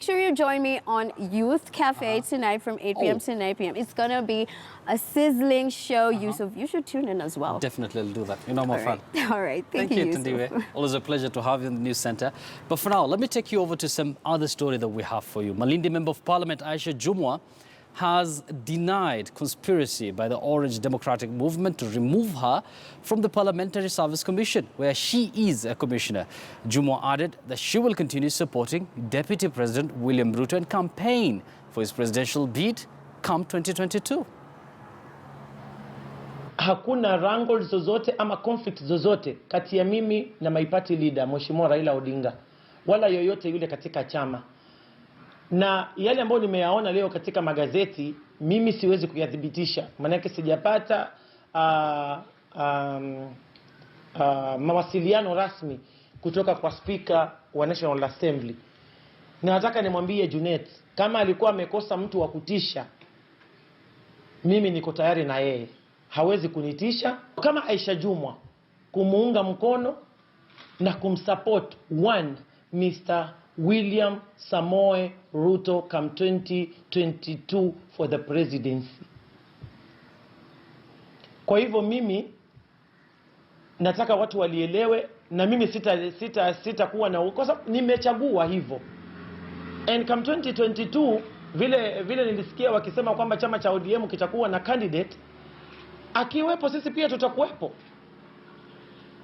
Make sure you join me on Youth Cafe tonight from 8 p.m. to 9 p.m. It's going to be a sizzling show, Yusuf. You should tune in as well. Definitely, I'll do that. You know, more fun. All right. Thank you, Yusuf. Always a pleasure to have you in the news center. But for now, let me take you over to some other story that we have for you. Malindi Member of Parliament Aisha Jumwa has denied conspiracy by the Orange Democratic Movement to remove her from the Parliamentary Service Commission, where she is a commissioner. Jumwa added that she will continue supporting Deputy President William Ruto and campaign for his presidential bid come 2022. Hakuna wrangle zozote ama conflict zozote kati ya mimi na my party leader Mheshimiwa Raila Odinga wala yoyote yule katika chama. Na yale ambayo nimeyaona leo katika magazeti mimi siwezi kuyadhibitisha, maana yake sijapata mawasiliano rasmi kutoka kwa speaker wa National Assembly. Na nataka nimwambie Junet, kama alikuwa amekosa mtu wa kutisha, mimi niko tayari na yeye. Hawezi kunitisha. Kama Aisha Jumwa, kumuunga mkono na kumsupport Mr. William Samoe Ruto come 2022 for the presidency. Kwa hivyo mimi nataka watu walielewe, na mimi sita kuwa na kwa sababu nimechagua hivyo. And come 2022 vile nilisikia wakisema kwamba chama cha ODM kitakuwa na candidate, akiwepo sisi pia tutakuwepo.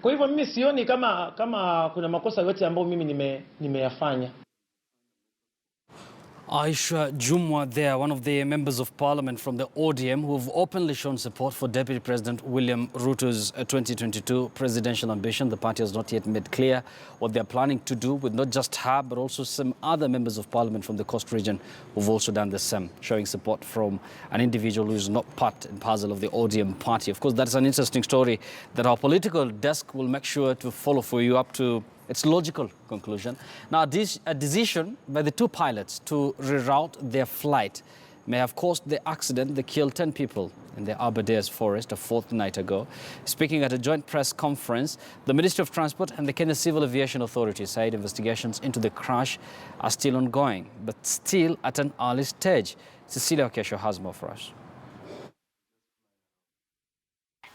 Kwa hivyo mimi sioni kama kuna makosa yote ambayo mimi nimeyafanya. Aisha Jumwa there, one of the members of parliament from the ODM who have openly shown support for Deputy President William Ruto's 2022 presidential ambition. The party has not yet made clear what they're planning to do with not just her, but also some other members of parliament from the coast region who've also done the same, showing support from an individual who is not part and parcel of the ODM party. Of course, that's an interesting story that our political desk will make sure to follow for you up to its logical conclusion. Now, a decision by the two pilots to reroute their flight may have caused the accident that killed 10 people in the Aberdares forest a fortnight ago. Speaking at a joint press conference, the Ministry of Transport and the Kenya Civil Aviation Authority said investigations into the crash are still ongoing, but still at an early stage. Cecilia Okesho has more for us.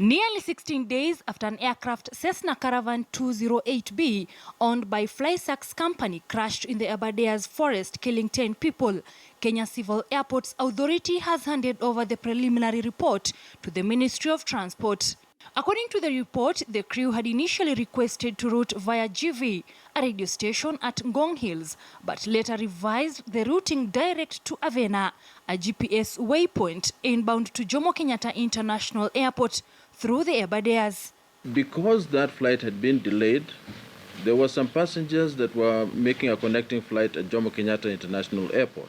Nearly 16 days after an aircraft Cessna Caravan 208B owned by FlySax company crashed in the Aberdares forest, killing 10 people, Kenya Civil Airports Authority has handed over the preliminary report to the Ministry of Transport. According to the report, the crew had initially requested to route via GV, a radio station at Ngong Hills, but later revised the routing direct to Avena, a GPS waypoint inbound to Jomo Kenyatta International Airport through the Aberdares. Because that flight had been delayed, there were some passengers that were making a connecting flight at Jomo Kenyatta International Airport.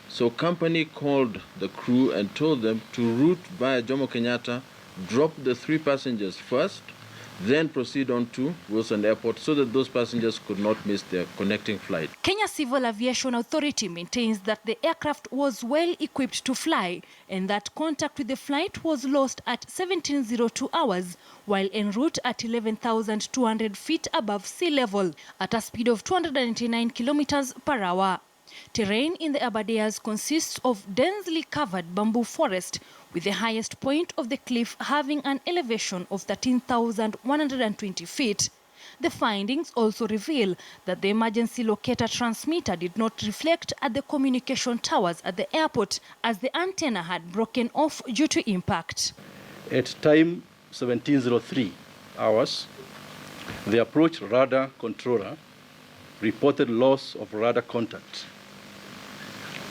So company called the crew and told them to route via Jomo Kenyatta, drop the 3 passengers first, then proceed on to Wilson Airport so that those passengers could not miss their connecting flight. Kenya Civil Aviation Authority maintains that the aircraft was well equipped to fly and that contact with the flight was lost at 17:02 hours while en route at 11,200 feet above sea level at a speed of 299 kilometers per hour. Terrain in the Aberdares consists of densely covered bamboo forest, with the highest point of the cliff having an elevation of 13,120 feet. The findings also reveal that the emergency locator transmitter did not reflect at the communication towers at the airport as the antenna had broken off due to impact. At time 17:03 hours, the approach radar controller reported loss of radar contact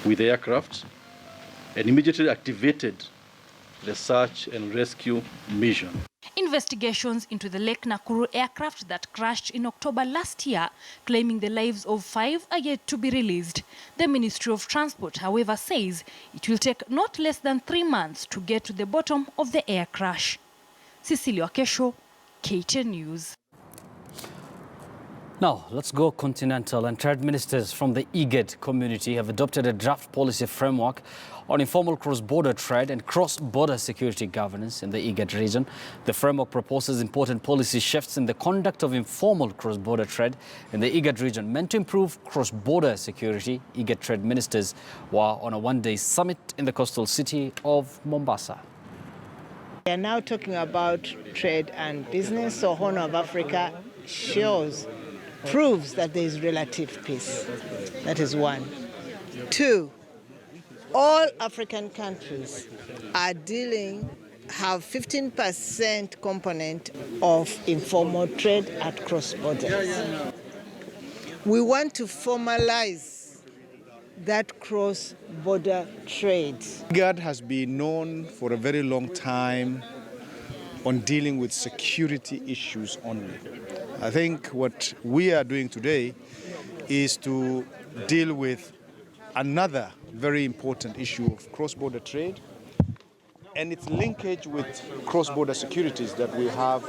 with the aircraft and immediately activated the search and rescue mission. Investigations into the Lake Nakuru aircraft that crashed in October last year, claiming the lives of 5, are yet to be released. The Ministry of Transport, however, says it will take not less than 3 months to get to the bottom of the air crash. Cecilia Okesho, KTN News. Now, let's go continental. And trade ministers from the IGAD community have adopted a draft policy framework on informal cross-border trade and cross-border security governance in the IGAD region. The framework proposes important policy shifts in the conduct of informal cross-border trade in the IGAD region, meant to improve cross-border security. IGAD trade ministers were on a one-day summit in the coastal city of Mombasa. We are now talking about trade and business, so Horn of Africa proves that there is relative peace. That is one. Two, all African countries have 15% component of informal trade at cross borders. We want to formalize that cross-border trade. IGAD has been known for a very long time on dealing with security issues only. I think what we are doing today is to deal with another very important issue of cross-border trade and its linkage with cross-border securities that we have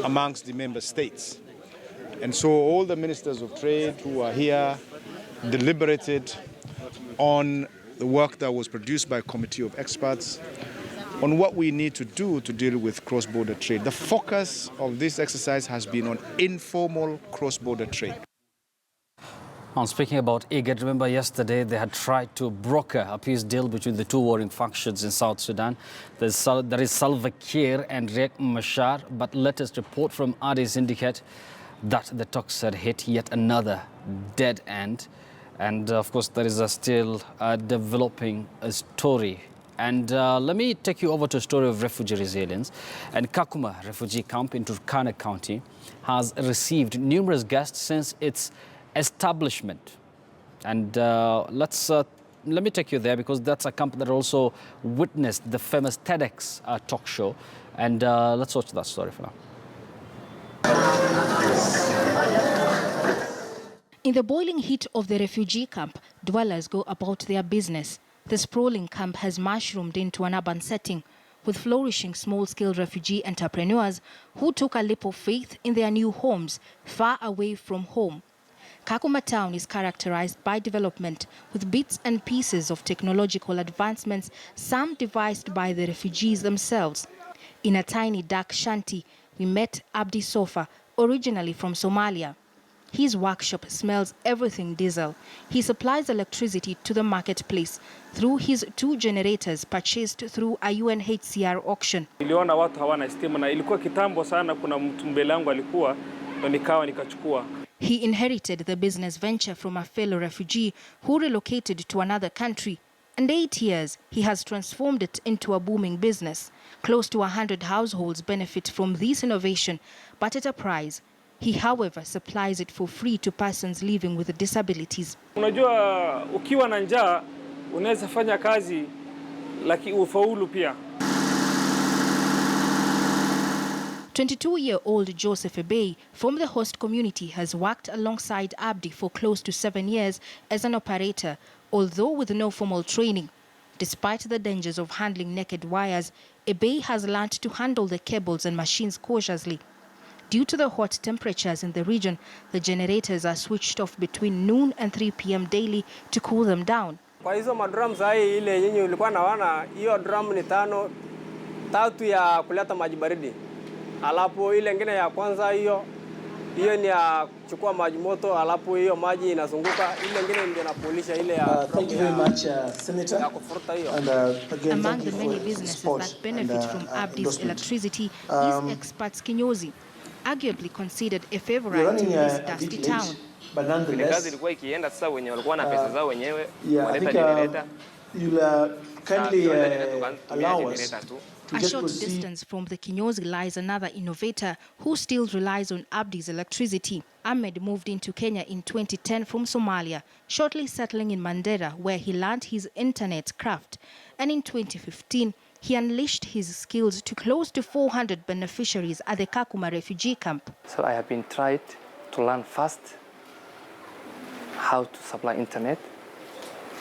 amongst the member states. And so all the ministers of trade who are here deliberated on the work that was produced by a committee of experts on what we need to do to deal with cross-border trade. The focus of this exercise has been on informal cross-border trade. Now, speaking about IGAD, remember yesterday they had tried to broker a peace deal between the two warring factions in South Sudan. There is Salva Kiir and Riek Machar, but latest report from Addis indicate that the talks had hit yet another dead end. And of course, there is still developing a story. And let me take you over to a story of refugee resilience. And Kakuma refugee camp in Turkana County has received numerous guests since its establishment. And let me take you there, because that's a camp that also witnessed the famous TEDx talk show. And let's watch that story for now. In the boiling heat of the refugee camp, dwellers go about their business. The sprawling camp has mushroomed into an urban setting with flourishing small-scale refugee entrepreneurs who took a leap of faith in their new homes far away from home. Kakuma town is characterized by development with bits and pieces of technological advancements, some devised by the refugees themselves. In a tiny dark shanty, we met Abdi Sofa, originally from Somalia. His workshop smells everything diesel. He supplies electricity to the marketplace through his 2 generators purchased through a UNHCR auction. Niliona watu hawana stima na ilikuwa kitambo sana, kuna mtu mbele yangu alikuwa na nikawa nikachukua. He inherited the business venture from a fellow refugee who relocated to another country. And 8 years, he has transformed it into a booming business. Close to 100 households benefit from this innovation, but at a price. He, however, supplies it for free to persons living with disabilities. Unajua, ukiwa na njaa, unaweza fanya kazi lakini ufaulu pia. 22-year-old Joseph Ebey from the host community has worked alongside Abdi for close to 7 years as an operator, although with no formal training. Despite the dangers of handling naked wires, Ebey has learned to handle the cables and machines cautiously. Due to the hot temperatures in the region, the generators are switched off between noon and 3 p.m. daily to cool them down. Kwa hizo madrum sahi ile yenye ulikuwa naona, hiyo drum ni tatu ya kuleta maji baridi. Alafu ile nyingine ya kwanza hiyo ni ya kuchukua maji moto, alafu hiyo maji inazunguka, ile nyingine ndio inapolisha ile ya. Thank you very much, Senator. And again, among the many businesses that benefit from Abdi's electricity is Experts Kinyozi, arguably considered a favorite in this dusty town. But nonetheless, you'll kindly allow us a short distance from the Kinyozi lies another innovator who still relies on Abdi's electricity. Ahmed moved into Kenya in 2010 from Somalia, shortly settling in Mandera, where he learned his internet craft. And in 2015, he unleashed his skills to close to 400 beneficiaries at the Kakuma refugee camp. So I have been tried to learn fast how to supply internet.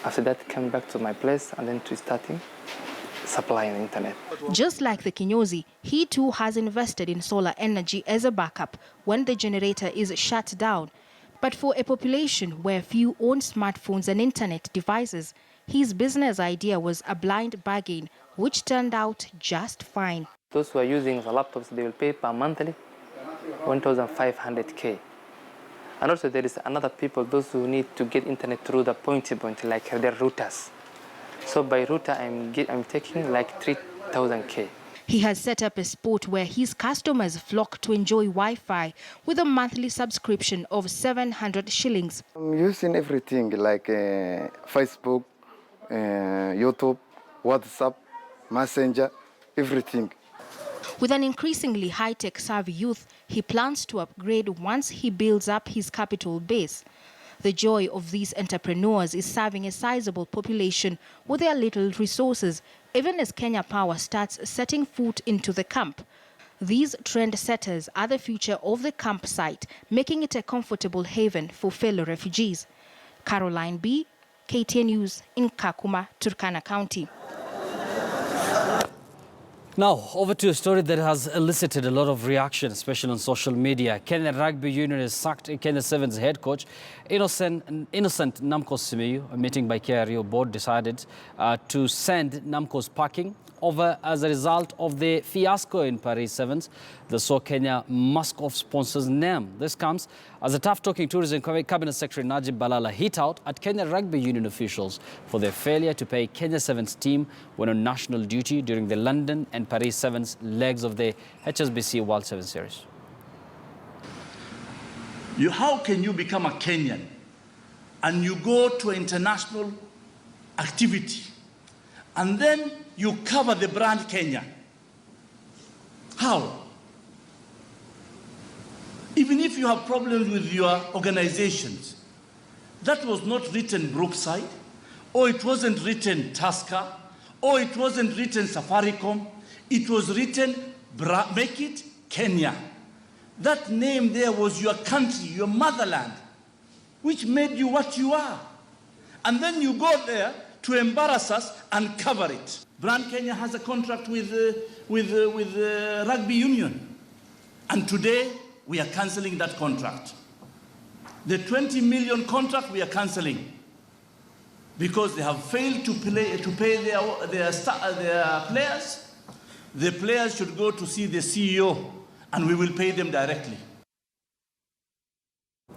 After that, came back to my place and then to starting supplying internet. Just like the Kinyozi, he too has invested in solar energy as a backup when the generator is shut down. But for a population where few own smartphones and internet devices, his business idea was a blind bargain, which turned out just fine. Those who are using the laptops, they will pay per monthly 1,500K. And also there is another people, those who need to get internet through the point-to-point, like their routers. So by router, I'm taking like 3,000K. He has set up a spot where his customers flock to enjoy Wi-Fi with a monthly subscription of 700 shillings. I'm using everything like Facebook, YouTube, WhatsApp, Messenger, everything. With an increasingly high-tech savvy youth, he plans to upgrade once he builds up his capital base. The joy of these entrepreneurs is serving a sizable population with their little resources, even as Kenya Power starts setting foot into the camp. These trendsetters are the future of the campsite, making it a comfortable haven for fellow refugees. Caroline B., KTN News in Kakuma, Turkana County. Now, over to a story that has elicited a lot of reaction, especially on social media. Kenya Rugby Union has sacked Kenya Sevens head coach Innocent Namco Simiyu. A meeting by KRU board decided to send Namco's packing over as a result of the fiasco in Paris Sevens, the saw Kenya mask-off sponsor's name. This comes as a tough-talking Tourism Cabinet Secretary Najib Balala hit out at Kenya Rugby Union officials for their failure to pay Kenya Sevens team when on national duty during the London and Paris Sevens legs of the HSBC World Sevens Series. How can you become a Kenyan and you go to an international activity and then you cover the brand Kenya? How? Even if you have problems with your organizations, that was not written Brookside, or it wasn't written Tusker, or it wasn't written Safaricom. It was written Make It Kenya. That name there was your country, your motherland, which made you what you are. And then you go there to embarrass us and cover it. Brand Kenya has a contract with Rugby Union. And today, we are cancelling that contract. The 20 million contract we are cancelling because they have failed to pay their players. The players should go to see the CEO and we will pay them directly.